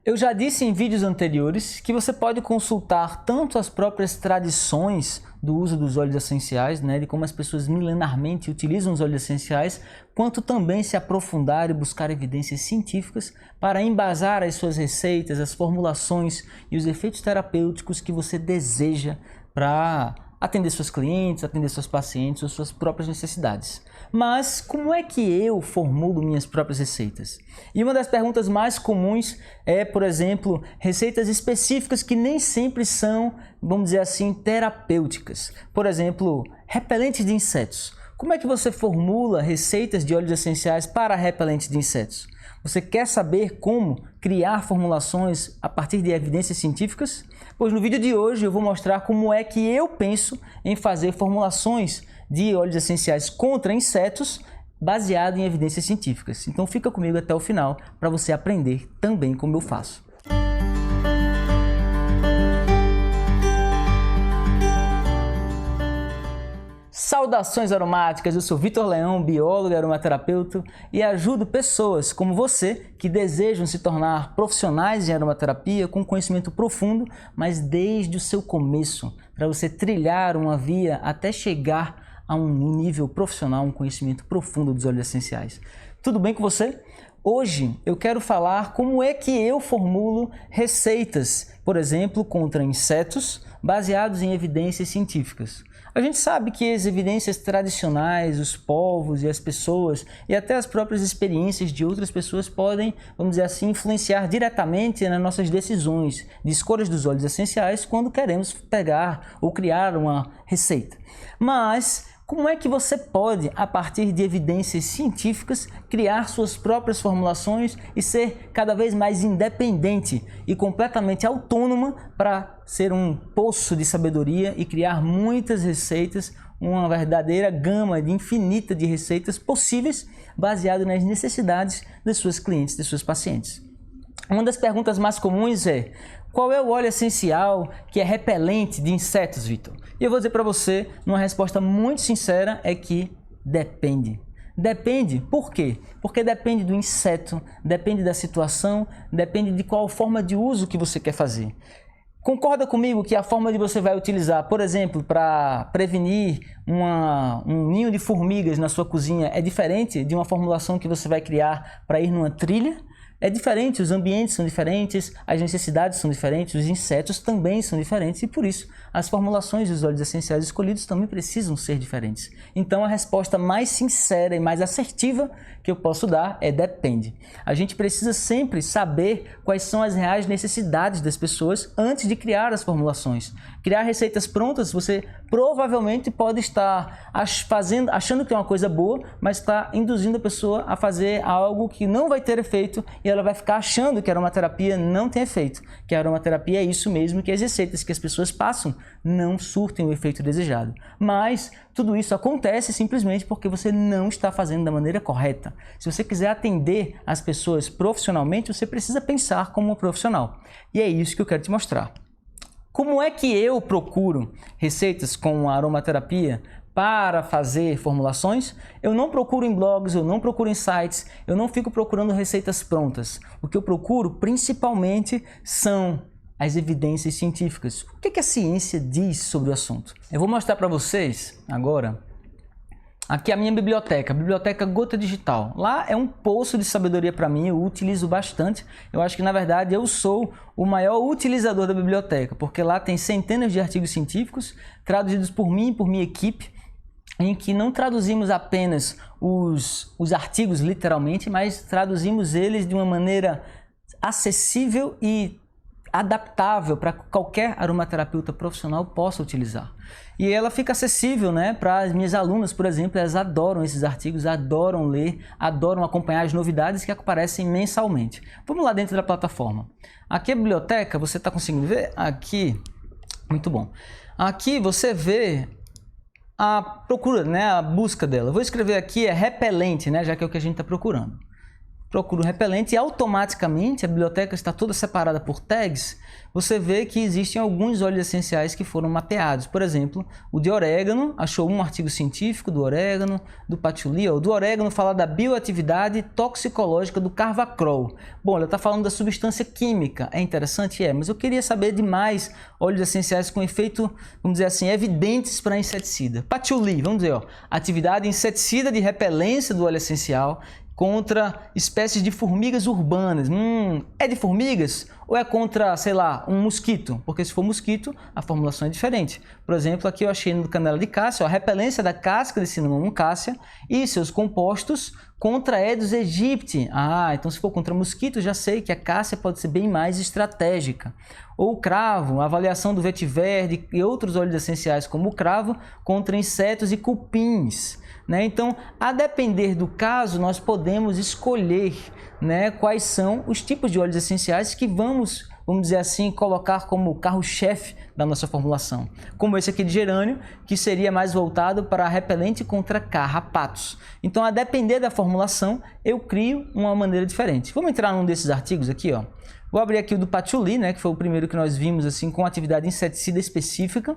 Eu já disse em vídeos anteriores que você pode consultar tanto as próprias tradições do uso dos óleos essenciais, de como as pessoas milenarmente utilizam os óleos essenciais, quanto também se aprofundar e buscar evidências científicas para embasar as suas receitas, as formulações e os efeitos terapêuticos que você deseja para atender seus clientes, atender seus pacientes ou suas próprias necessidades. Mas como é que eu formulo minhas próprias receitas? E uma das perguntas mais comuns é, por exemplo, receitas específicas que nem sempre são, vamos dizer assim, terapêuticas. Por exemplo, repelentes de insetos. Como é que você formula receitas de óleos essenciais para repelentes de insetos? Você quer saber como criar formulações a partir de evidências científicas? Pois no vídeo de hoje eu vou mostrar como é que eu penso em fazer formulações de óleos essenciais contra insetos baseado em evidências científicas. Então fica comigo até o final para você aprender também como eu faço. Saudações aromáticas, eu sou Vitor Leão, biólogo e aromaterapeuta e ajudo pessoas como você que desejam se tornar profissionais em aromaterapia com conhecimento profundo, mas desde o seu começo, para você trilhar uma via até chegar a um nível profissional, um conhecimento profundo dos óleos essenciais. Tudo bem com você? Hoje eu quero falar como é que eu formulo receitas, por exemplo, contra insetos, baseados em evidências científicas. A gente sabe que as evidências tradicionais, os povos e as pessoas e até as próprias experiências de outras pessoas podem, vamos dizer assim, influenciar diretamente nas nossas decisões de escolhas dos óleos essenciais quando queremos pegar ou criar uma receita. Mas como é que você pode, a partir de evidências científicas, criar suas próprias formulações e ser cada vez mais independente e completamente autônoma para ser um poço de sabedoria e criar muitas receitas, uma verdadeira gama infinita de receitas possíveis baseado nas necessidades das suas clientes, das suas pacientes? Uma das perguntas mais comuns é: qual é o óleo essencial que é repelente de insetos, Vitor? E eu vou dizer para você, numa resposta muito sincera, é que depende. Depende, por quê? Porque depende do inseto, depende da situação, depende de qual forma de uso que você quer fazer. Concorda comigo que a forma de você vai utilizar, por exemplo, para prevenir um ninho de formigas na sua cozinha é diferente de uma formulação que você vai criar para ir numa trilha? É diferente, os ambientes são diferentes, as necessidades são diferentes, os insetos também são diferentes e por isso as formulações dos óleos essenciais escolhidos também precisam ser diferentes. Então a resposta mais sincera e mais assertiva que eu posso dar é depende. A gente precisa sempre saber quais são as reais necessidades das pessoas antes de criar as formulações. Criar receitas prontas, você provavelmente pode estar achando que é uma coisa boa, mas está induzindo a pessoa a fazer algo que não vai ter efeito e ela vai ficar achando que a aromaterapia não tem efeito, que a aromaterapia é isso mesmo, que as receitas que as pessoas passam não surtem o efeito desejado. Mas tudo isso acontece simplesmente porque você não está fazendo da maneira correta. Se você quiser atender as pessoas profissionalmente, você precisa pensar como um profissional. E é isso que eu quero te mostrar. Como é que eu procuro receitas com aromaterapia para fazer formulações? Eu não procuro em blogs, eu não procuro em sites, eu não fico procurando receitas prontas. O que eu procuro principalmente são as evidências científicas. O que a ciência diz sobre o assunto? Eu vou mostrar para vocês agora aqui a minha biblioteca, a biblioteca Gota Digital. Lá é um poço de sabedoria para mim, eu utilizo bastante. Eu acho que na verdade eu sou o maior utilizador da biblioteca, porque lá tem centenas de artigos científicos traduzidos por mim e por minha equipe, em que não traduzimos apenas os artigos literalmente, mas traduzimos eles de uma maneira acessível e adaptável para que qualquer aromaterapeuta profissional possa utilizar. E ela fica acessível, para as minhas alunas, por exemplo, elas adoram esses artigos, adoram ler, adoram acompanhar as novidades que aparecem mensalmente. Vamos lá dentro da plataforma. Aqui a biblioteca, você está conseguindo ver? Aqui, muito bom. Aqui você vê a procura, a busca dela. Vou escrever aqui repelente, já que é o que a gente está procurando. procuro repelente e automaticamente a biblioteca está toda separada por tags, você vê que existem alguns óleos essenciais que foram mapeados. Por exemplo, o de orégano, achou um artigo científico do orégano, do patchouli. O do orégano fala da bioatividade toxicológica do carvacrol. Bom, ela está falando da substância química. É interessante? É, mas eu queria saber de mais óleos essenciais com efeito, vamos dizer assim, evidentes para inseticida. Patchouli, vamos dizer, atividade inseticida de repelência do óleo essencial contra espécies de formigas urbanas. É de formigas ou é contra, sei lá, um mosquito? Porque se for mosquito, a formulação é diferente. Por exemplo, aqui eu achei no canela de cássia, a repelência da casca de Cinnamomum cassia e seus compostos contra Aedes aegypti. Então se for contra mosquito, já sei que a cássia pode ser bem mais estratégica. Ou o cravo, a avaliação do vetiver e outros óleos essenciais como o cravo contra insetos e cupins. Então, a depender do caso, nós podemos escolher quais são os tipos de óleos essenciais que vamos dizer assim, colocar como carro-chefe da nossa formulação. Como esse aqui de gerânio, que seria mais voltado para repelente contra carrapatos. Então, a depender da formulação, eu crio uma maneira diferente. Vamos entrar num desses artigos aqui, ó. Vou abrir aqui o do patchouli, que foi o primeiro que nós vimos assim com atividade inseticida específica.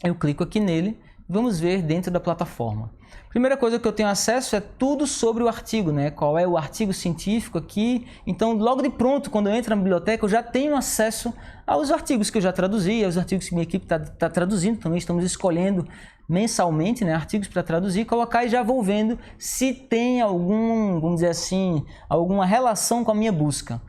Eu clico aqui nele. Vamos ver dentro da plataforma. Primeira coisa que eu tenho acesso é tudo sobre o artigo, qual é o artigo científico aqui. Então, logo de pronto, quando eu entro na biblioteca, eu já tenho acesso aos artigos que eu já traduzi, aos artigos que minha equipe está traduzindo. Também estamos escolhendo mensalmente artigos para traduzir, colocar e já vou vendo se tem vamos dizer assim, alguma relação com a minha busca.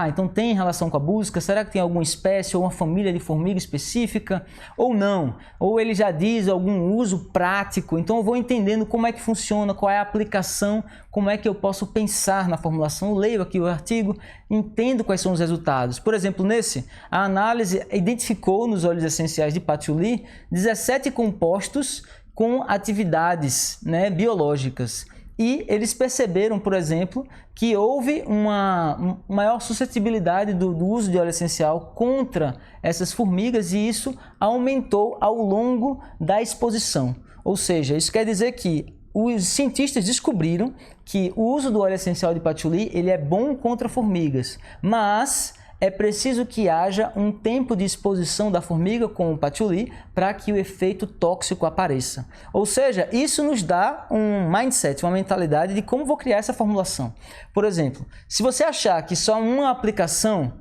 Então tem relação com a busca? Será que tem alguma espécie ou uma família de formiga específica? Ou não? Ou ele já diz algum uso prático? Então eu vou entendendo como é que funciona, qual é a aplicação, como é que eu posso pensar na formulação. Eu leio aqui o artigo, entendo quais são os resultados. Por exemplo, nesse, a análise identificou nos óleos essenciais de patchouli 17 compostos com atividades biológicas. E eles perceberam, por exemplo, que houve uma maior suscetibilidade do uso de óleo essencial contra essas formigas e isso aumentou ao longo da exposição. Ou seja, isso quer dizer que os cientistas descobriram que o uso do óleo essencial de patchouli ele é bom contra formigas, mas é preciso que haja um tempo de exposição da formiga com o patchouli para que o efeito tóxico apareça. Ou seja, isso nos dá um mindset, uma mentalidade de como vou criar essa formulação. Por exemplo, se você achar que só uma aplicação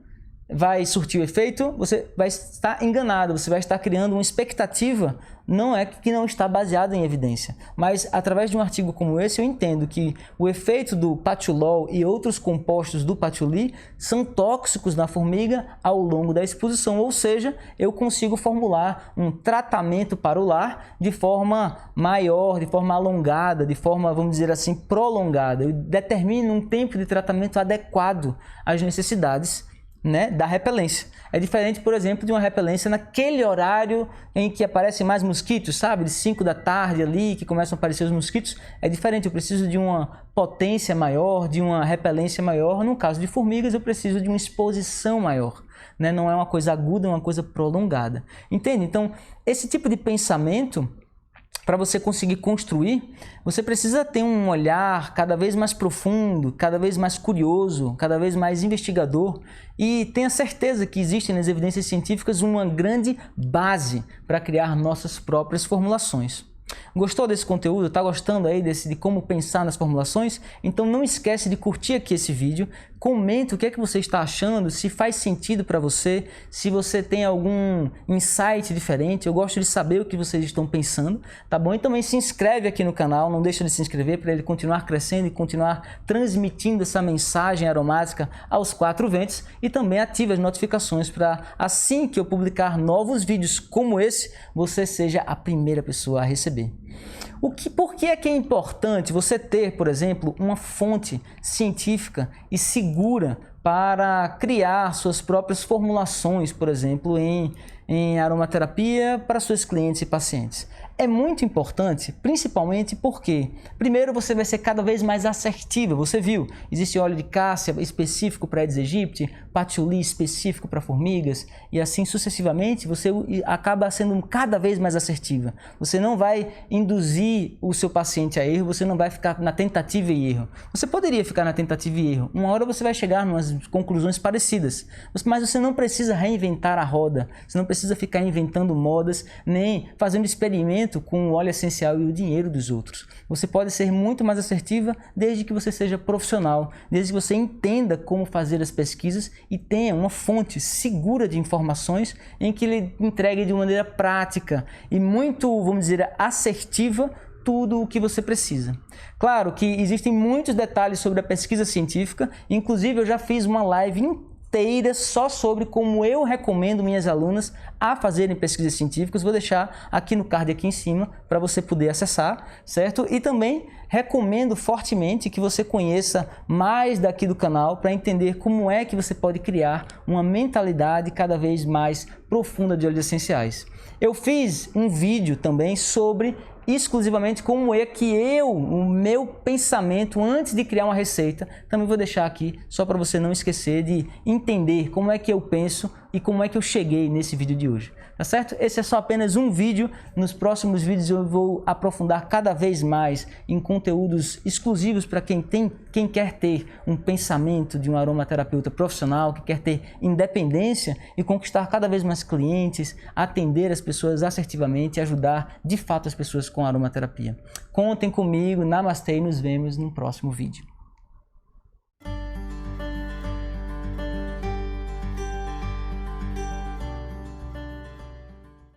vai surtir o efeito, você vai estar enganado, você vai estar criando uma expectativa que não está baseada em evidência. Mas através de um artigo como esse eu entendo que o efeito do patchoulol e outros compostos do patchouli são tóxicos na formiga ao longo da exposição, ou seja, eu consigo formular um tratamento para o lar de forma maior, de forma alongada, de forma, vamos dizer assim, prolongada. Eu determino um tempo de tratamento adequado às necessidades da repelência. É diferente, por exemplo, de uma repelência naquele horário em que aparecem mais mosquitos, sabe? De 5 da tarde ali, que começam a aparecer os mosquitos. É diferente, eu preciso de uma potência maior, de uma repelência maior. No caso de formigas, eu preciso de uma exposição maior. Não é uma coisa aguda, é uma coisa prolongada. Entende? Então, esse tipo de pensamento, para você conseguir construir, você precisa ter um olhar cada vez mais profundo, cada vez mais curioso, cada vez mais investigador e tenha certeza que existe nas evidências científicas uma grande base para criar nossas próprias formulações. Gostou desse conteúdo? Está gostando aí de como pensar nas formulações? Então não esquece de curtir aqui esse vídeo, comenta o que é que você está achando, se faz sentido para você, se você tem algum insight diferente, eu gosto de saber o que vocês estão pensando, tá bom? E também se inscreve aqui no canal, não deixa de se inscrever para ele continuar crescendo e continuar transmitindo essa mensagem aromática aos 4 ventos e também ative as notificações para assim que eu publicar novos vídeos como esse, você seja a primeira pessoa a receber. Por que é importante você ter, por exemplo, uma fonte científica e segura para criar suas próprias formulações, por exemplo, em em aromaterapia para seus clientes e pacientes? É muito importante, principalmente porque, primeiro, você vai ser cada vez mais assertiva. Você viu, existe óleo de cássia específico para Aedes aegypti, patchouli específico para formigas, e assim sucessivamente você acaba sendo cada vez mais assertiva. Você não vai induzir o seu paciente a erro, você não vai ficar na tentativa e erro. Você poderia ficar na tentativa e erro. Uma hora você vai chegar em umas conclusões parecidas, mas você não precisa reinventar a roda, você não precisa ficar inventando modas, nem fazendo experimento com o óleo essencial e o dinheiro dos outros. Você pode ser muito mais assertiva desde que você seja profissional, desde que você entenda como fazer as pesquisas e tenha uma fonte segura de informações em que ele entregue de maneira prática e muito, vamos dizer, assertiva tudo o que você precisa. Claro que existem muitos detalhes sobre a pesquisa científica, inclusive eu já fiz uma live inteira só sobre como eu recomendo minhas alunas a fazerem pesquisas científicas. Vou deixar aqui no card aqui em cima para você poder acessar, certo? E também recomendo fortemente que você conheça mais daqui do canal para entender como é que você pode criar uma mentalidade cada vez mais profunda de óleos essenciais. Eu fiz um vídeo também sobre exclusivamente como é que o meu pensamento antes de criar uma receita, também vou deixar aqui só para você não esquecer de entender como é que eu penso e como é que eu cheguei nesse vídeo de hoje, tá certo? Esse é só apenas um vídeo, nos próximos vídeos eu vou aprofundar cada vez mais em conteúdos exclusivos para quem quer ter um pensamento de um aromaterapeuta profissional, que quer ter independência e conquistar cada vez mais clientes, atender as pessoas assertivamente e ajudar de fato as pessoas com aromaterapia. Contem comigo, namastê e nos vemos no próximo vídeo.